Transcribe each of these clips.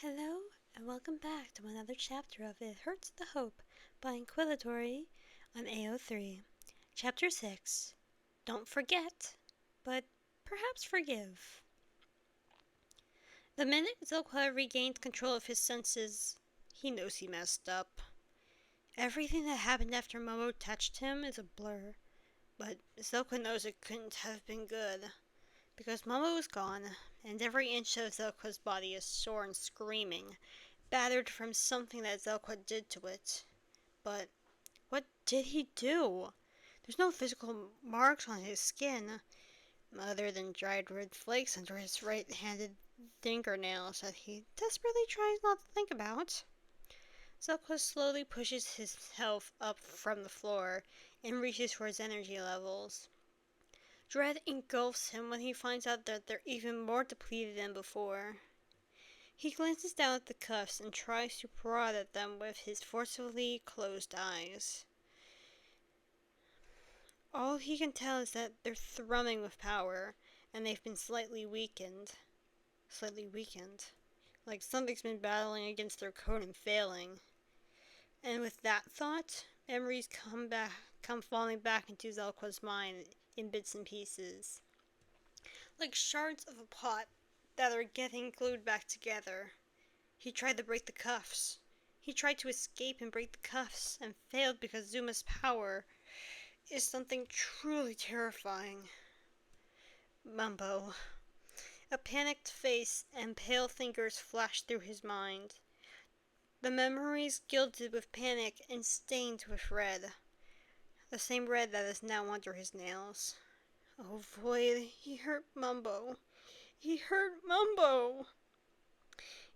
Hello, and welcome back to another chapter of It Hurts the Hope by Inquilitory on AO3. Chapter 6, Don't Forget, but Perhaps Forgive. The minute Zilkwa regained control of his senses, he knows he messed up. Everything that happened after Momo touched him is a blur, but Zilkwa knows it couldn't have been good. Because Momo is gone, and every inch of Zilkwa's body is sore and screaming, battered from something that Zilkwa did to it. But what did he do? There's no physical marks on his skin, other than dried red flakes under his right-handed fingernails that he desperately tries not to think about. Zilkwa slowly pushes his health up from the floor and reaches for his energy levels. Dread engulfs him when he finds out that they're even more depleted than before. He glances down at the cuffs and tries to prod at them with his forcefully closed eyes. All he can tell is that they're thrumming with power, and they've been slightly weakened. Like something's been battling against their code and failing. And with that thought, memories come falling back into Zilkwa's mind in bits and pieces, like shards of a pot that are getting glued back together. He tried to break the cuffs. He tried to escape and break the cuffs, and failed because Zuma's power is something truly terrifying. Mumbo. A panicked face and pale fingers flashed through his mind. The memories gilded with panic and stained with red. The same red that is now under his nails. Oh, Void, he hurt Mumbo. He hurt Mumbo!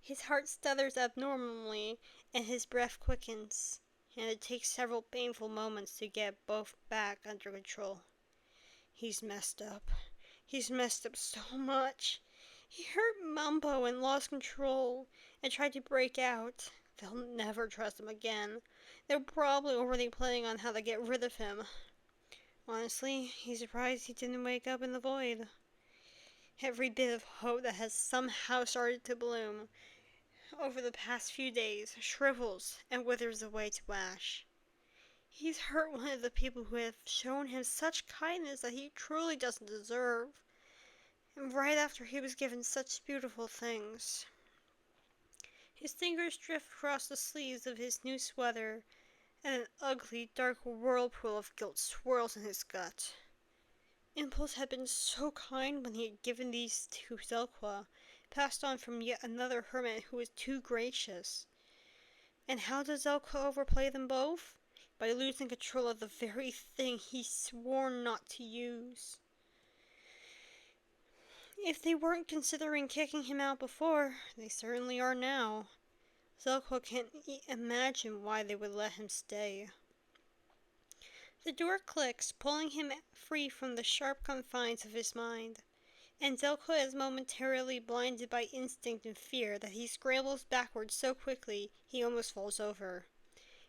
His heart stutters abnormally, and his breath quickens, and it takes several painful moments to get both back under control. He's messed up. He's messed up so much. He hurt Mumbo and lost control, and tried to break out. They'll never trust him again. They're probably already planning on how to get rid of him. Honestly, he's surprised he didn't wake up in the void. Every bit of hope that has somehow started to bloom over the past few days shrivels and withers away to ash. He's hurt one of the people who have shown him such kindness that he truly doesn't deserve, and right after he was given such beautiful things. His fingers drift across the sleeves of his new sweater, and an ugly, dark whirlpool of guilt swirls in his gut. Impulse had been so kind when he had given these to Zilkwa, passed on from yet another hermit who was too gracious. And how does Zilkwa overplay them both? By losing control of the very thing he swore not to use. If they weren't considering kicking him out before, they certainly are now. Zilkwa can't imagine why they would let him stay. The door clicks, pulling him free from the sharp confines of his mind, and Zilkwa is momentarily blinded by instinct and fear that he scrambles backwards so quickly he almost falls over.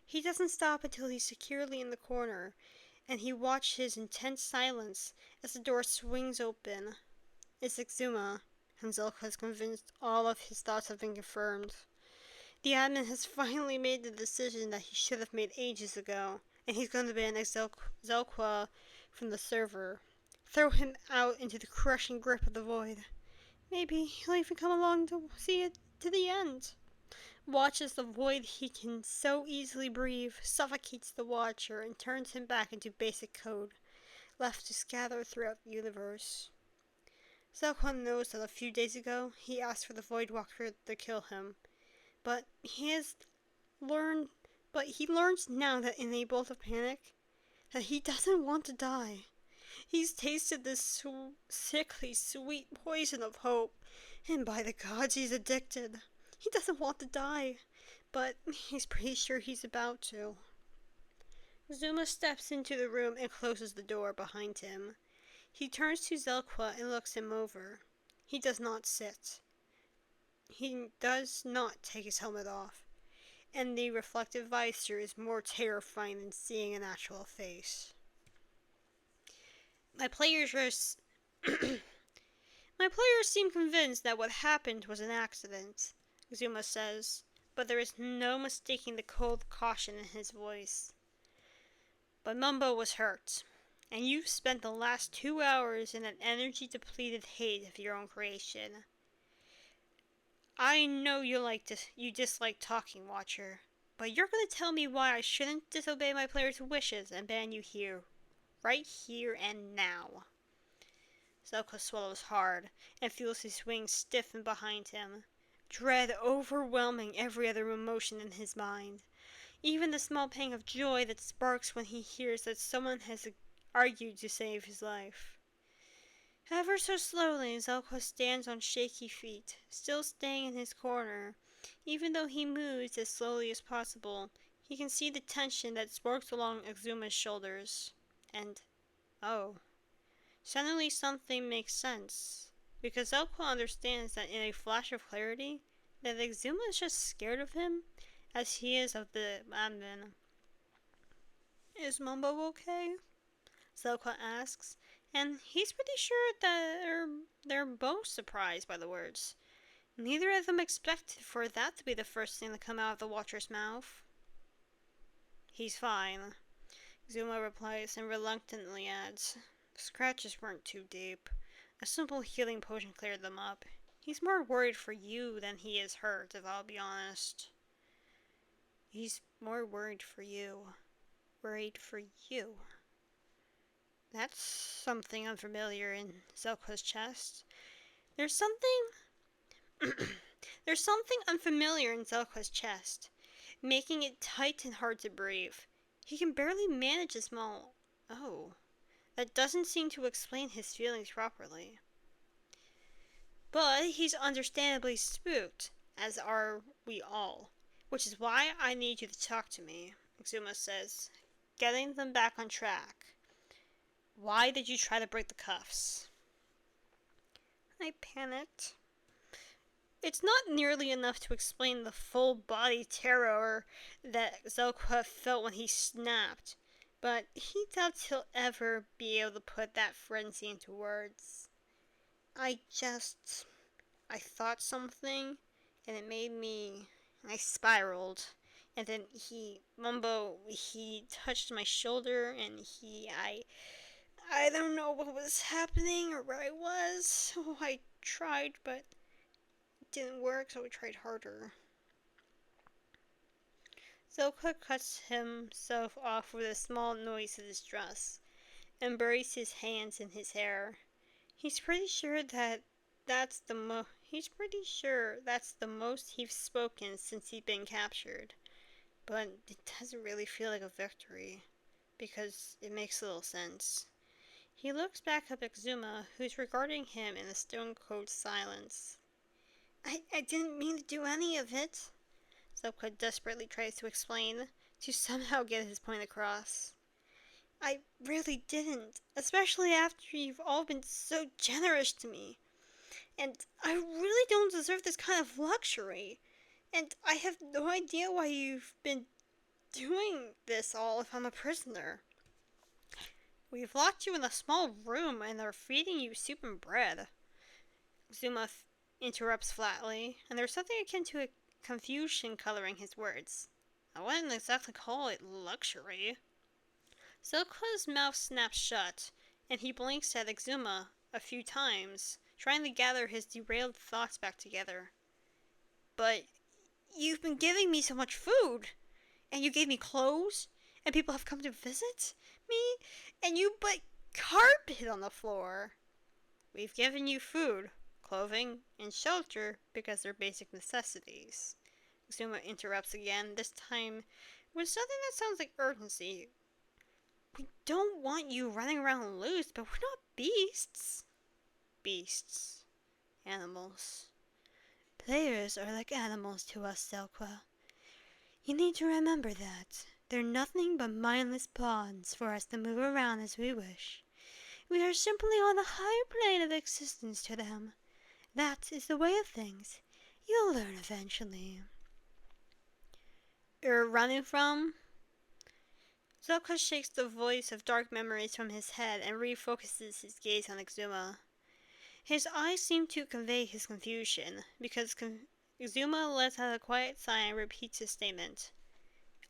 He doesn't stop until he's securely in the corner, and he watches in intense silence as the door swings open. It's Exuma, and Zilkwa is convinced all of his thoughts have been confirmed. The admin has finally made the decision that he should have made ages ago, and he's going to ban Zilkwa from the server. Throw him out into the crushing grip of the void. Maybe he'll even come along to see it to the end. Watch as the void he can so easily breathe suffocates the watcher and turns him back into basic code, left to scatter throughout the universe. Zilkwa knows that a few days ago he asked for the Void Walker to kill him, but he learns now that in a bolt of panic, that he doesn't want to die. He's tasted this sickly sweet poison of hope, and by the gods he's addicted. He doesn't want to die, but he's pretty sure he's about to. Zuma steps into the room and closes the door behind him. He turns to Zilkwa and looks him over. He does not sit. He does not take his helmet off, and the reflective visor is more terrifying than seeing an actual face. My players seem convinced that what happened was an accident. Zuma says, but there is no mistaking the cold caution in his voice. But Mumbo was hurt, and you've spent the last 2 hours in an energy-depleted hate of your own creation. I know you dislike talking, Watcher, but you're going to tell me why I shouldn't disobey my player's wishes and ban you here, right here and now. Zelka swallows hard and feels his wings stiffen behind him, dread overwhelming every other emotion in his mind, even the small pang of joy that sparks when he hears that someone has argued to save his life. Ever so slowly, Zelka stands on shaky feet, still staying in his corner. Even though he moves as slowly as possible, he can see the tension that sparks along Exuma's shoulders. And, oh, suddenly something makes sense. Because Zelka understands that in a flash of clarity, that Exuma is just scared of him, as he is of the admin. Is Mumbo okay? Zelka asks, and he's pretty sure that they're both surprised by the words. Neither of them expected for that to be the first thing to come out of the Watcher's mouth. He's fine, Zuma replies and reluctantly adds, the scratches weren't too deep. A simple healing potion cleared them up. He's more worried for you than he is hurt, if I'll be honest. He's more worried for you. Worried for you. That's something unfamiliar in Zelka's chest. There's something There's something unfamiliar in Zelka's chest, making it tight and hard to breathe. He can barely manage a small oh. That doesn't seem to explain his feelings properly. But he's understandably spooked, as are we all, which is why I need you to talk to me, Exuma says, getting them back on track. Why did you try to break the cuffs? I panicked. It's not nearly enough to explain the full body terror that Zelka felt when he snapped, but he doubts he'll ever be able to put that frenzy into words. I thought something, and it made me, I spiraled, and then he touched my shoulder, and I don't know what was happening or where I was, so I tried, but it didn't work, so I tried harder. Zelka cuts himself off with a small noise of distress, and buries his hands in his hair. He's pretty sure that's the most he's spoken since he'd been captured. But it doesn't really feel like a victory, because it makes little sense. He looks back up at Exuma, who's regarding him in a stone-cold silence. I didn't mean to do any of it, Zelka desperately tries to explain, to somehow get his point across. I really didn't, especially after you've all been so generous to me. And I really don't deserve this kind of luxury. And I have no idea why you've been doing this all if I'm a prisoner. We've locked you in a small room and are feeding you soup and bread. Zuma interrupts flatly, and there's something akin to a confusion coloring his words. I wouldn't exactly call it luxury. Zelka's mouth snaps shut, and he blinks at Exuma a few times, trying to gather his derailed thoughts back together. But you've been giving me so much food, and you gave me clothes, and people have come to visit me, and you put carpet on the floor. We've given you food, clothing, and shelter because they're basic necessities. Exuma interrupts again, this time with something that sounds like urgency. We don't want you running around loose, but we're not beasts. Beasts. Animals. Players are like animals to us, Zelka. You need to remember that. They're nothing but mindless pawns for us to move around as we wish. We are simply on a higher plane of existence to them. That is the way of things. You'll learn eventually. You're running from? Zelka shakes the voice of dark memories from his head and refocuses his gaze on Exuma. His eyes seem to convey his confusion, because Exuma lets out a quiet sigh and repeats his statement.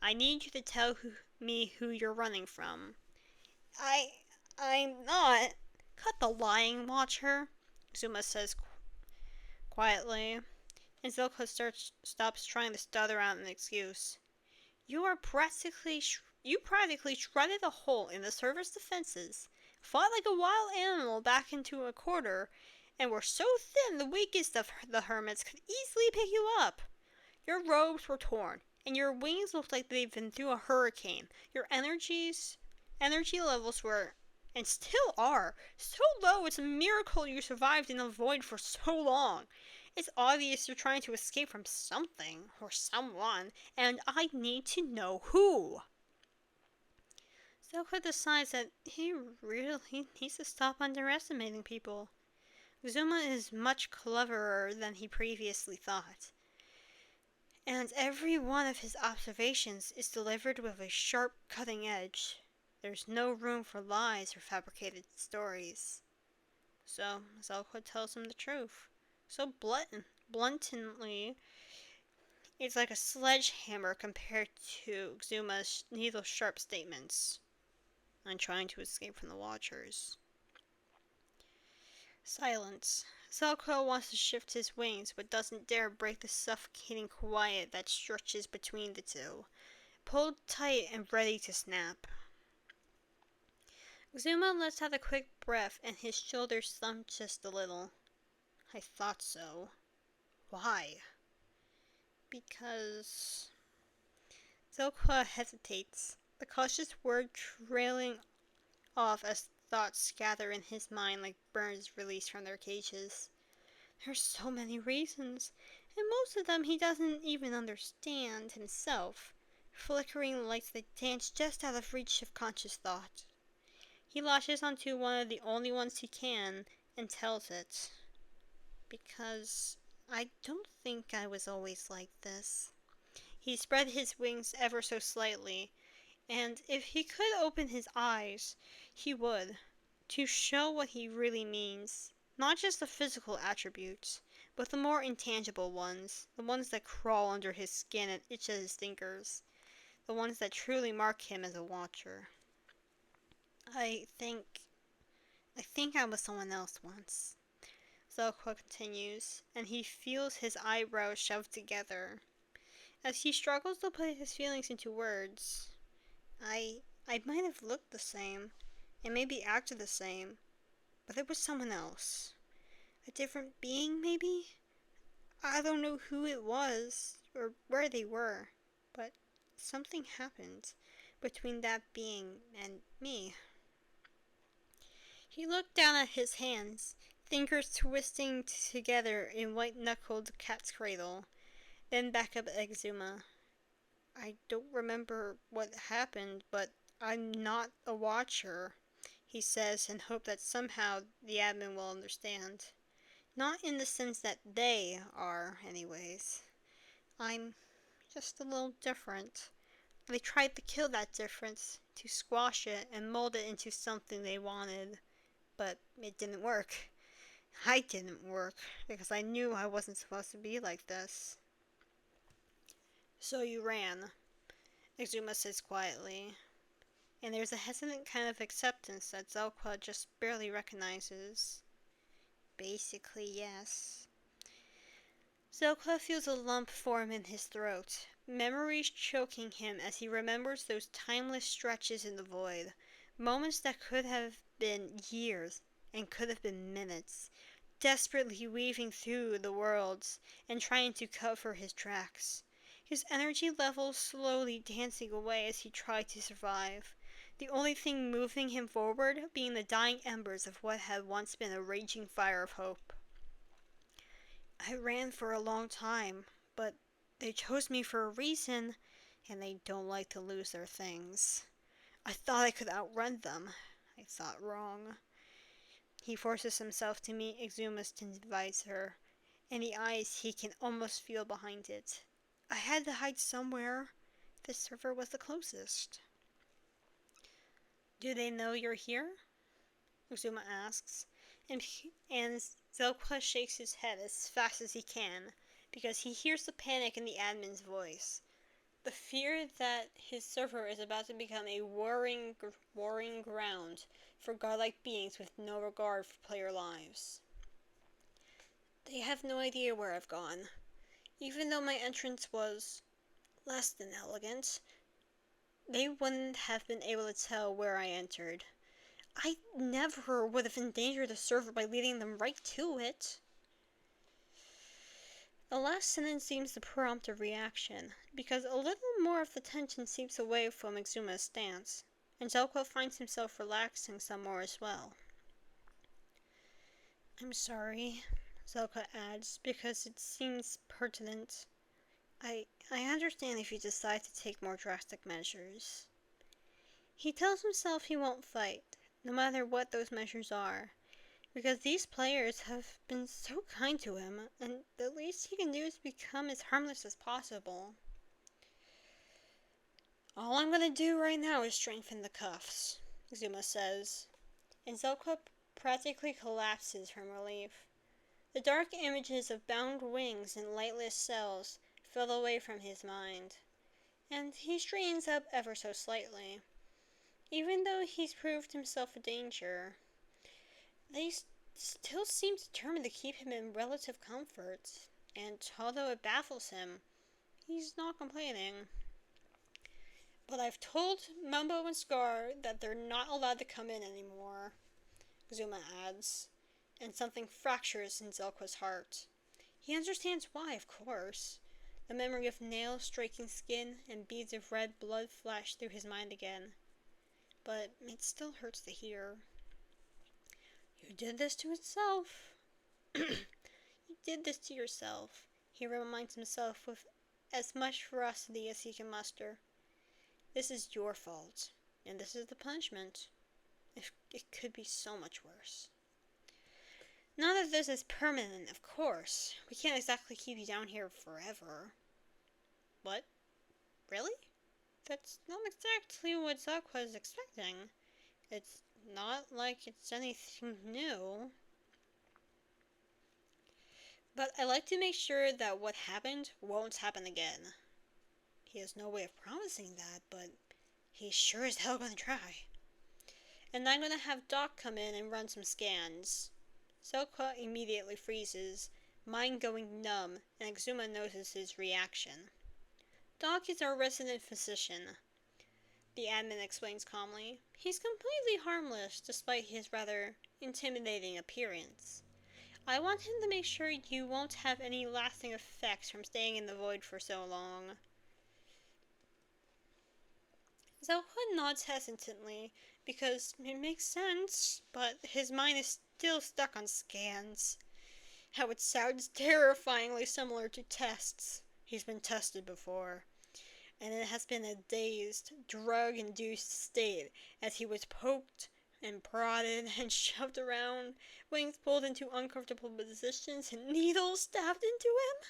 I need you to tell me who you're running from. I'm not. Cut the lying, Watcher, Exuma says quietly, and Zelka stops trying to stutter out an excuse. You practically shredded a hole in the server's defenses, fought like a wild animal back into a corner, and were so thin the weakest of the hermits could easily pick you up. Your robes were torn, and your wings looked like they'd been through a hurricane. Your energy levels were, and still are, so low it's a miracle you survived in the void for so long. It's obvious you're trying to escape from something or someone, and I need to know who. Zelka decides that he really needs to stop underestimating people. Zuma is much cleverer than he previously thought, and every one of his observations is delivered with a sharp, cutting edge. There's no room for lies or fabricated stories. So Zelka tells him the truth. So bluntly, it's like a sledgehammer compared to Xuma's needle-sharp statements on trying to escape from the Watchers. Silence. Zelka wants to shift his wings, but doesn't dare break the suffocating quiet that stretches between the two, pulled tight and ready to snap. Zuma lets out a quick breath, and his shoulders slump just a little. I thought so. Why? Because... Zelka hesitates, the cautious word trailing off as thoughts scatter in his mind like birds released from their cages. There's so many reasons, and most of them he doesn't even understand himself. Flickering lights that dance just out of reach of conscious thought. He latches onto one of the only ones he can and tells it. Because I don't think I was always like this. He spread his wings ever so slightly, and if he could open his eyes, he would, to show what he really means. Not just the physical attributes, but the more intangible ones, the ones that crawl under his skin and itch at his fingers, the ones that truly mark him as a Watcher. I think I was someone else once. Zelka continues, and he feels his eyebrows shoved together. As he struggles to put his feelings into words, I might have looked the same, and maybe acted the same, but it was someone else. A different being, maybe? I don't know who it was, or where they were, but something happened between that being and me. He looked down at his hands, fingers twisting together in white-knuckled cat's cradle, then back up at Exuma. I don't remember what happened, but I'm not a Watcher, he says, in hope that somehow the admin will understand. Not in the sense that they are, anyways. I'm just a little different. They tried to kill that difference, to squash it and mold it into something they wanted. But it didn't work. I didn't work, because I knew I wasn't supposed to be like this. So you ran, Exuma says quietly, and there's a hesitant kind of acceptance that Zelka just barely recognizes. Basically, yes. Zelka feels a lump form in his throat, memories choking him as he remembers those timeless stretches in the void, moments that could have been years and could have been minutes, desperately weaving through the worlds and trying to cover his tracks. His energy levels slowly dancing away as he tried to survive, the only thing moving him forward being the dying embers of what had once been a raging fire of hope. I ran for a long time, but they chose me for a reason, and they don't like to lose their things. I thought I could outrun them. I thought wrong. He forces himself to meet Exuma's tinted visor, and the eyes he can almost feel behind it. I had to hide somewhere. This server was the closest. Do they know you're here? Exuma asks, and Zelka shakes his head as fast as he can, because he hears the panic in the admin's voice. The fear that his server is about to become a warring ground for godlike beings with no regard for player lives. They have no idea where I've gone. Even though my entrance was less than elegant, they wouldn't have been able to tell where I entered. I never would have endangered the server by leading them right to it. The last sentence seems to prompt a reaction, because a little more of the tension seeps away from Exuma's stance, and Zelko finds himself relaxing some more as well. I'm sorry, Zelko adds, because it seems pertinent. I understand if you decide to take more drastic measures. He tells himself he won't fight, no matter what those measures are, because these players have been so kind to him, and the least he can do is become as harmless as possible. All I'm gonna do right now is strengthen the cuffs, Exuma says, and Zelko practically collapses from relief. The dark images of bound wings and lightless cells fell away from his mind, and he straightens up ever so slightly. Even though he's proved himself a danger, they still seem determined to keep him in relative comfort, and although it baffles him, he's not complaining. But I've told Mumbo and Scar that they're not allowed to come in anymore, Xuma adds, and something fractures in Zelko's heart. He understands why, of course. The memory of nails striking skin and beads of red blood flash through his mind again. But it still hurts to hear. You did this to yourself. You did this to yourself, he reminds himself with as much ferocity as he can muster. This is your fault, and this is the punishment. It could be so much worse. None of this is permanent, of course. We can't exactly keep you down here forever. What? Really? That's not exactly what Zuck was expecting. It's not like it's anything new. But I like to make sure that what happened won't happen again. He has no way of promising that, but he's sure as hell gonna try. And I'm gonna have Doc come in and run some scans. Zelka immediately freezes, mind going numb, and Exuma notices his reaction. Doc is our resident physician, the admin explains calmly. He's completely harmless despite his rather intimidating appearance. I want him to make sure you won't have any lasting effects from staying in the void for so long. Zelka nods hesitantly, because it makes sense, but his mind is still stuck on scans. How it sounds terrifyingly similar to tests. He's been tested before, and it has been a dazed, drug-induced state as he was poked and prodded and shoved around, wings pulled into uncomfortable positions, and needles stabbed into him.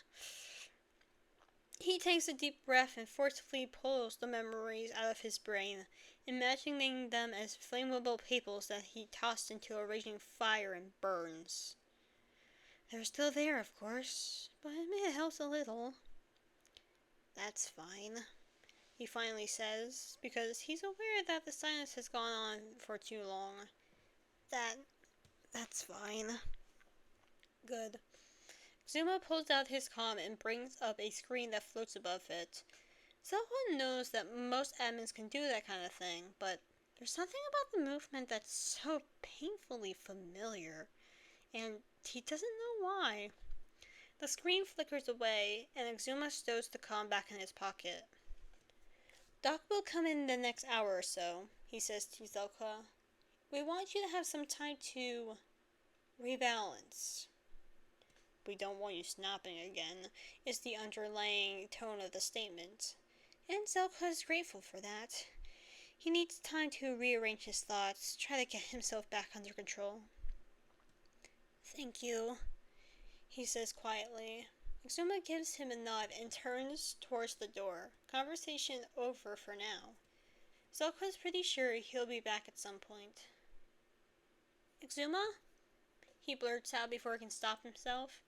He takes a deep breath and forcefully pulls the memories out of his brain, imagining them as flammable peoples that he tossed into a raging fire and burns. They're still there, of course, but it helps a little. That's fine, he finally says, because he's aware that the silence has gone on for too long. That's fine. Good. Xuma pulls out his comm and brings up a screen that floats above it. Someone knows that most admins can do that kind of thing, but there's something about the movement that's so painfully familiar, and he doesn't know why. The screen flickers away, and Exuma stows the comm back in his pocket. Doc will come in the next hour or so, he says to Zelka. We want you to have some time to rebalance. We don't want you snapping again, is the underlying tone of the statement. And Zelka is grateful for that. He needs time to rearrange his thoughts, try to get himself back under control. Thank you, he says quietly. Exuma gives him a nod and turns towards the door. Conversation over for now. Zelka's pretty sure he'll be back at some point. Exuma? He blurts out before he can stop himself.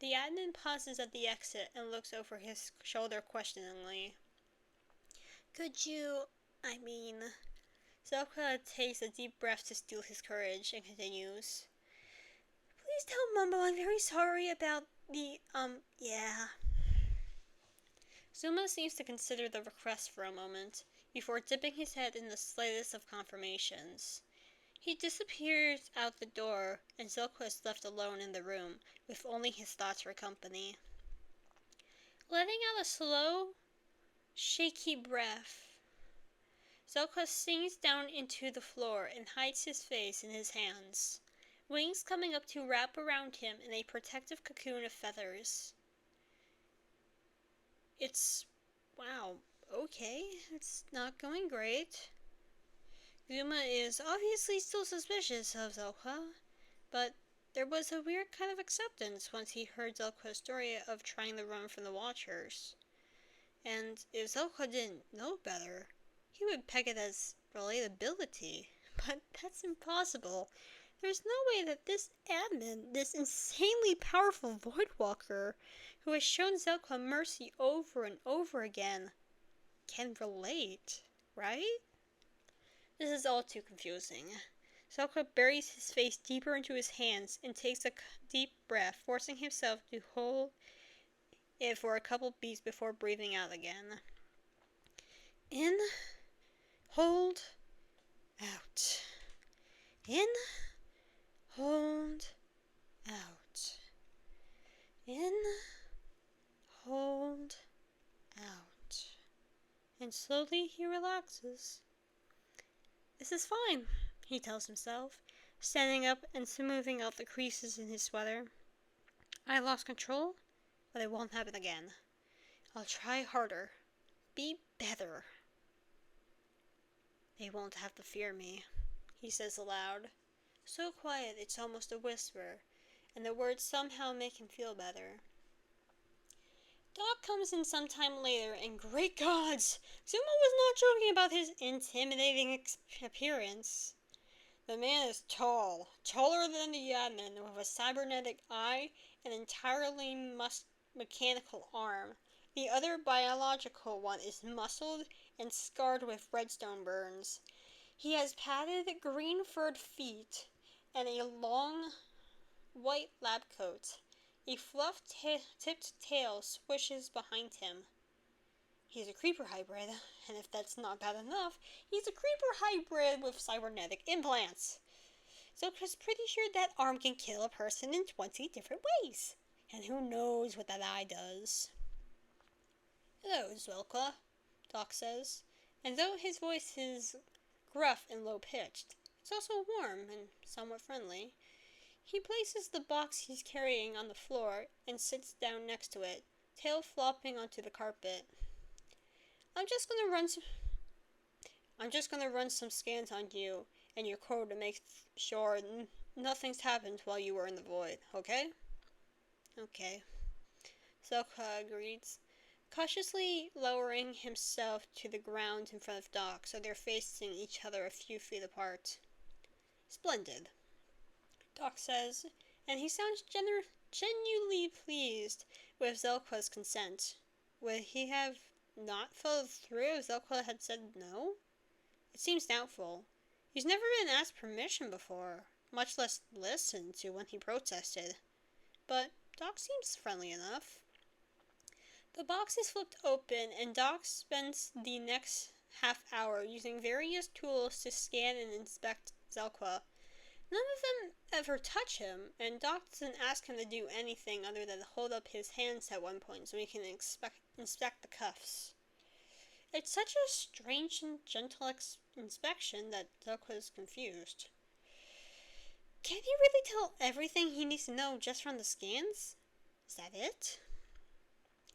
The admin pauses at the exit and looks over his shoulder questioningly. Could you, I mean... Zelka takes a deep breath to steel his courage and continues. Please tell Mumbo I'm very sorry about the, yeah. Zuma seems to consider the request for a moment, before dipping his head in the slightest of confirmations. He disappears out the door, and Zelka is left alone in the room, with only his thoughts for company. Letting out a slow, shaky breath, Zelka sinks down into the floor and hides his face in his hands, wings coming up to wrap around him in a protective cocoon of feathers. Wow, okay, it's not going great. Zuma is obviously still suspicious of Zelka, but there was a weird kind of acceptance once he heard Zelka's story of trying to run from the Watchers. And if Zelka didn't know better, he would peg it as relatability. But that's impossible. There's no way that this admin, this insanely powerful Voidwalker, who has shown Zelka mercy over and over again, can relate, right? This is all too confusing. Zelka buries his face deeper into his hands and takes a deep breath, forcing himself to hold it for a couple beats before breathing out again. In, hold, out. In, hold, out. In, hold, out. And slowly he relaxes. This is fine, he tells himself, standing up and smoothing out the creases in his sweater. I lost control, but it won't happen again. I'll try harder. Be better. They won't have to fear me, he says aloud. So quiet it's almost a whisper, and the words somehow make him feel better. Doc comes in some time later, and great gods! Zuma was not joking about his intimidating appearance. The man is tall, taller than the admin, with a cybernetic eye and entirely mechanical arm. The other biological one is muscled and scarred with redstone burns. He has padded green-furred feet and a long white lab coat. A fluff-tipped tail swishes behind him. He's a creeper hybrid, and if that's not bad enough, he's a creeper hybrid with cybernetic implants. Zelka's pretty sure that arm can kill a person in 20 different ways. And who knows what that eye does. Hello, Zelka, Doc says, and though his voice is gruff and low-pitched, it's also warm and somewhat friendly. He places the box he's carrying on the floor and sits down next to it, tail flopping onto the carpet. I'm just gonna run some scans on you and your code to make sure nothing's happened while you were in the void, okay? Okay. Zelka agrees, cautiously lowering himself to the ground in front of Doc so they're facing each other a few feet apart. Splendid, Doc says, and he sounds genuinely pleased with Zelka's consent. Would he have not followed through if Zelka had said no? It seems doubtful. He's never been asked permission before, much less listened to when he protested. But Doc seems friendly enough. The box is flipped open, and Doc spends the next half hour using various tools to scan and inspect Zelka. None of them ever touch him, and Doc doesn't ask him to do anything other than hold up his hands at one point so he can inspect the cuffs. It's such a strange and gentle inspection that Doc was confused. Can he really tell everything he needs to know just from the scans? Is that it?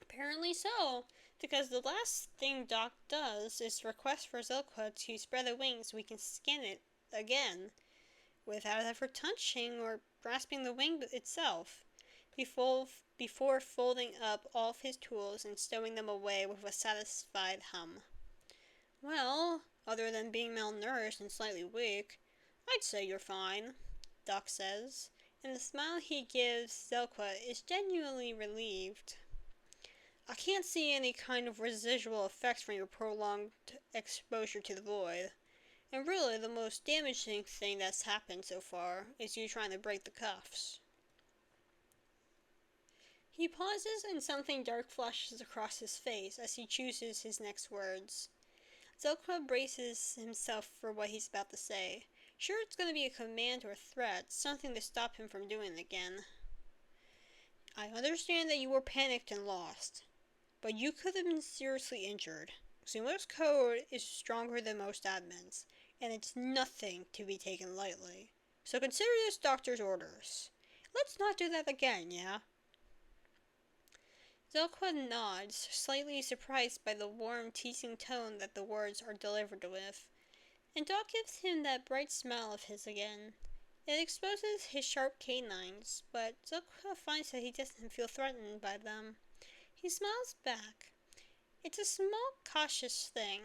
Apparently so, because the last thing Doc does is request for Zelka to spread the wings so we can scan it again, without ever touching or grasping the wing itself, before folding up all of his tools and stowing them away with a satisfied hum. Well, other than being malnourished and slightly weak, I'd say you're fine, Doc says, and the smile he gives Zelqua is genuinely relieved. I can't see any kind of residual effects from your prolonged exposure to the void. And really, the most damaging thing that's happened so far is you trying to break the cuffs. He pauses and something dark flashes across his face as he chooses his next words. Zelqua braces himself for what he's about to say. Sure, it's going to be a command or threat, something to stop him from doing it again. I understand that you were panicked and lost, but you could have been seriously injured. Xuma's code is stronger than most admins, and it's nothing to be taken lightly. So consider this doctor's orders. Let's not do that again, yeah? Zelqua nods, slightly surprised by the warm, teasing tone that the words are delivered with, and Doc gives him that bright smile of his again. It exposes his sharp canines, but Zelqua finds that he doesn't feel threatened by them. He smiles back. It's a small, cautious thing,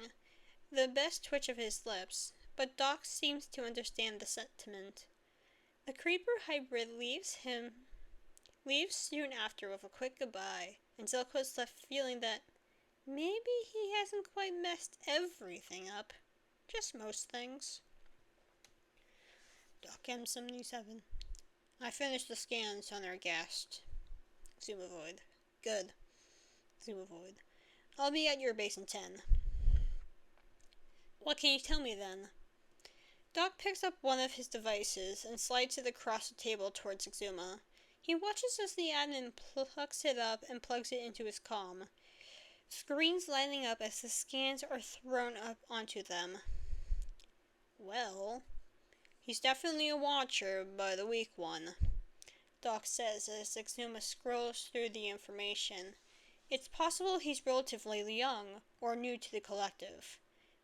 the best twitch of his lips, but Doc seems to understand the sentiment. The creeper hybrid leaves soon after with a quick goodbye, and Zelqua's left feeling that maybe he hasn't quite messed everything up. Just most things. Doc M77. I finished the scans on our guest. Xuma Void. Good. Xuma Void. I'll be at your base in 10. What can you tell me then? Doc picks up one of his devices and slides it across the table towards Exuma. He watches as the admin plucks it up and plugs it into his comm. Screens lighting up as the scans are thrown up onto them. Well, he's definitely a watcher, but a weak one, Doc says as Exuma scrolls through the information. It's possible he's relatively young or new to the collective.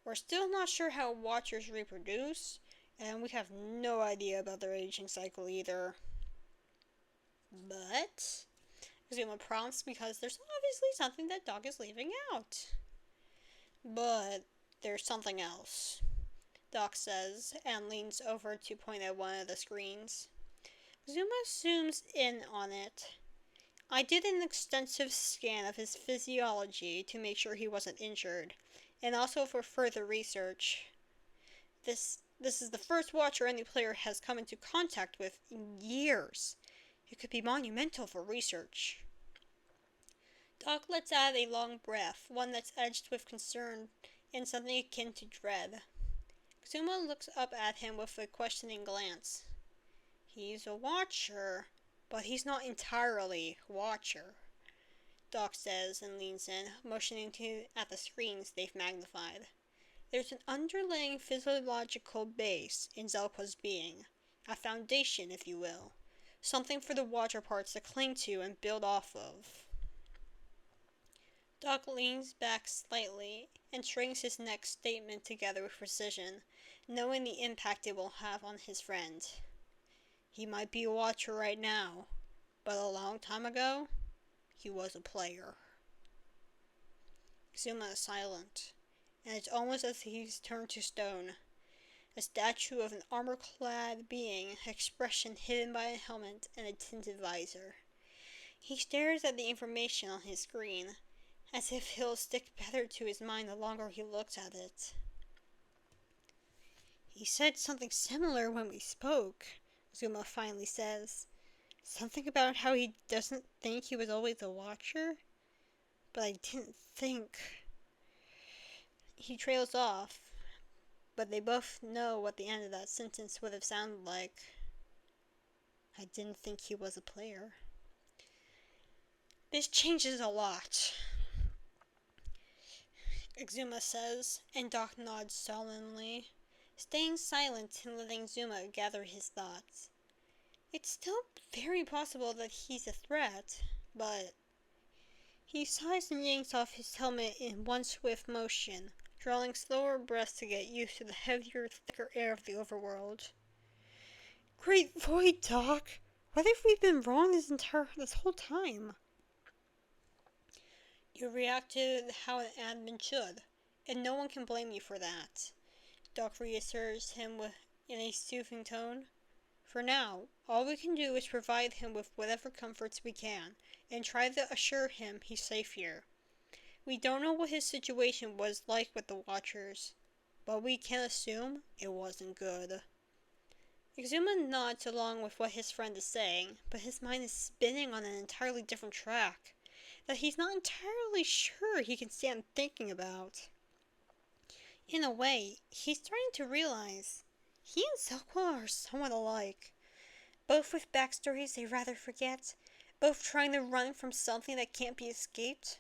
We're still not sure how watchers reproduce, and we have no idea about their aging cycle either. But Exuma prompts because there's obviously something that Doc is leaving out. But there's something else, Doc says, and leans over to point at one of the screens. Exuma zooms in on it. I did an extensive scan of his physiology to make sure he wasn't injured, and also for further research. This is the first watcher any player has come into contact with in years. It could be monumental for research. Doc lets out a long breath, one that's edged with concern and something akin to dread. Xuma looks up at him with a questioning glance. He's a watcher, but he's not entirely watcher, Doc says and leans in, motioning at the screens they've magnified. There's an underlying physiological base in Zelqua's being, a foundation, if you will, something for the watcher parts to cling to and build off of. Doc leans back slightly and strings his next statement together with precision, knowing the impact it will have on his friend. He might be a watcher right now, but a long time ago, he was a player. Xuma is silent, and it's almost as if he's turned to stone. A statue of an armor-clad being, expression hidden by a helmet and a tinted visor. He stares at the information on his screen, as if it'll stick better to his mind the longer he looks at it. He said something similar when we spoke, Xuma finally says. Something about how he doesn't think he was always a watcher? But I didn't think... He trails off, but they both know what the end of that sentence would have sounded like. I didn't think he was a player. This changes a lot, Exuma says, and Doc nods solemnly, staying silent and letting Xuma gather his thoughts. It's still very possible that he's a threat, but... He sighs and yanks off his helmet in one swift motion, drawing slower breaths to get used to the heavier, thicker air of the overworld. Great void, Doc! What if we've been wrong this whole time? You reacted how an admin should, and no one can blame you for that, Doc reassures him in a soothing tone. For now, all we can do is provide him with whatever comforts we can, and try to assure him he's safe here. We don't know what his situation was like with the Watchers, but we can assume it wasn't good. Exuma nods along with what his friend is saying, but his mind is spinning on an entirely different track that he's not entirely sure he can stand thinking about. In a way, he's starting to realize he and Zelqua are somewhat alike, both with backstories they rather forget, both trying to run from something that can't be escaped.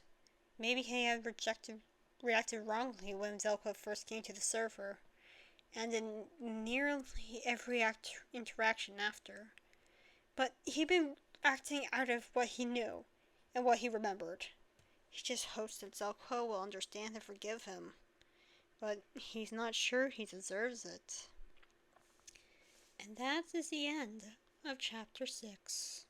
Maybe he had reacted wrongly when Zelqua first came to the server, and in nearly every interaction after. But he'd been acting out of what he knew and what he remembered. He just hopes that Zelqua will understand and forgive him, but he's not sure he deserves it. And that is the end of Chapter 6.